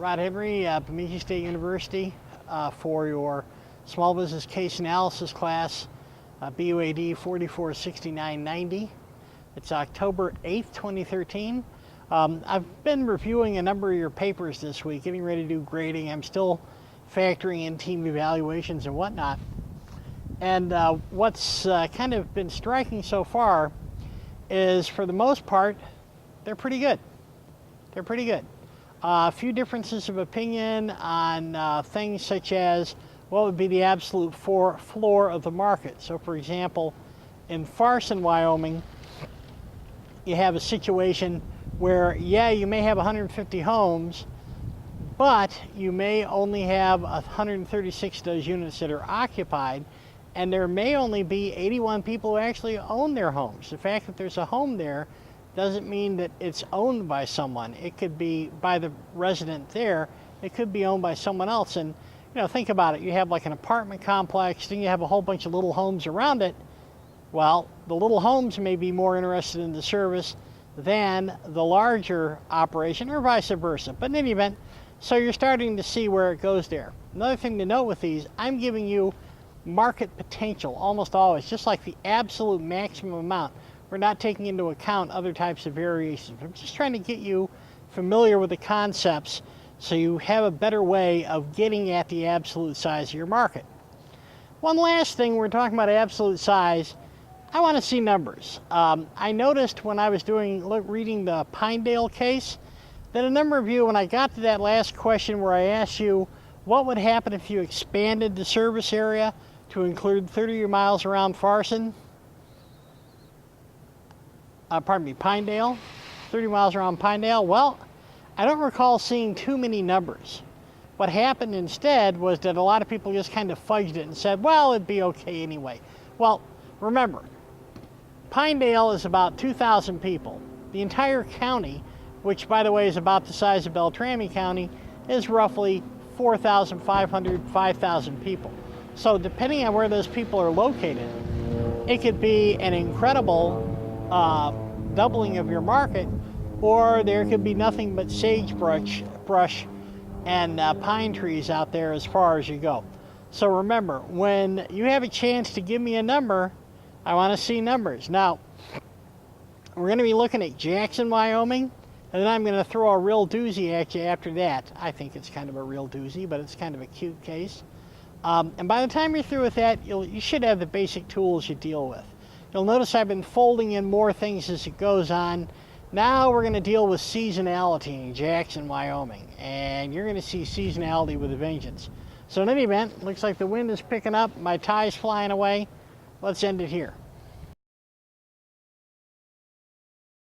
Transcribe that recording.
Rod Henry, Bemidji State University, for your Small Business Case Analysis class, BUAD 446990. It's October 8th, 2013. I've been reviewing a number of your papers this week, getting ready to do grading. I'm still factoring in team evaluations and whatnot. And what's kind of been striking so far is, for the most part, they're pretty good. They're pretty good. A few differences of opinion on things such as what would be the absolute floor of the market. So, for example, in Farson, Wyoming, you have a situation where, yeah, you may have 150 homes, but you may only have 136 of those units that are occupied, and there may only be 81 people who actually own their homes. The fact that there's a home there doesn't mean that it's owned by someone. It could be by the resident there. It could be owned by someone else. And, you know, think about it. You have like an apartment complex, then you have a whole bunch of little homes around it. Well, the little homes may be more interested in the service than the larger operation, or vice versa. But in any event, so you're starting to see where it goes there. Another thing to note with these, I'm giving you market potential almost always, just like the absolute maximum amount. We're not taking into account other types of variations. I'm just trying to get you familiar with the concepts so you have a better way of getting at the absolute size of your market. One last thing, we're talking about absolute size. I want to see numbers. I noticed when I was reading the Pinedale case that a number of you, when I got to that last question where I asked you what would happen if you expanded the service area to include 30 miles around Farson, Pinedale, 30 miles around Pinedale. Well, I don't recall seeing too many numbers. What happened instead was that a lot of people just kind of fudged it and said, well, it'd be okay anyway. Well, remember, Pinedale is about 2,000 people. The entire county, which by the way is about the size of Beltrami County, is roughly 4,500, 5,000 people. So depending on where those people are located, it could be an incredible doubling of your market, or there could be nothing but sagebrush and pine trees out there as far as you go. So remember, when you have a chance to give me a number, I want to see numbers. Now, we're going to be looking at Jackson, Wyoming, and then I'm going to throw a real doozy at you after that. I think it's kind of a real doozy, but it's kind of a cute case. And by the time you're through with that, you should have the basic tools you deal with. You'll notice I've been folding in more things as it goes on. Now we're going to deal with seasonality in Jackson, Wyoming, and you're going to see seasonality with a vengeance. So in any event, looks like the wind is picking up, my tie's flying away. Let's end it here.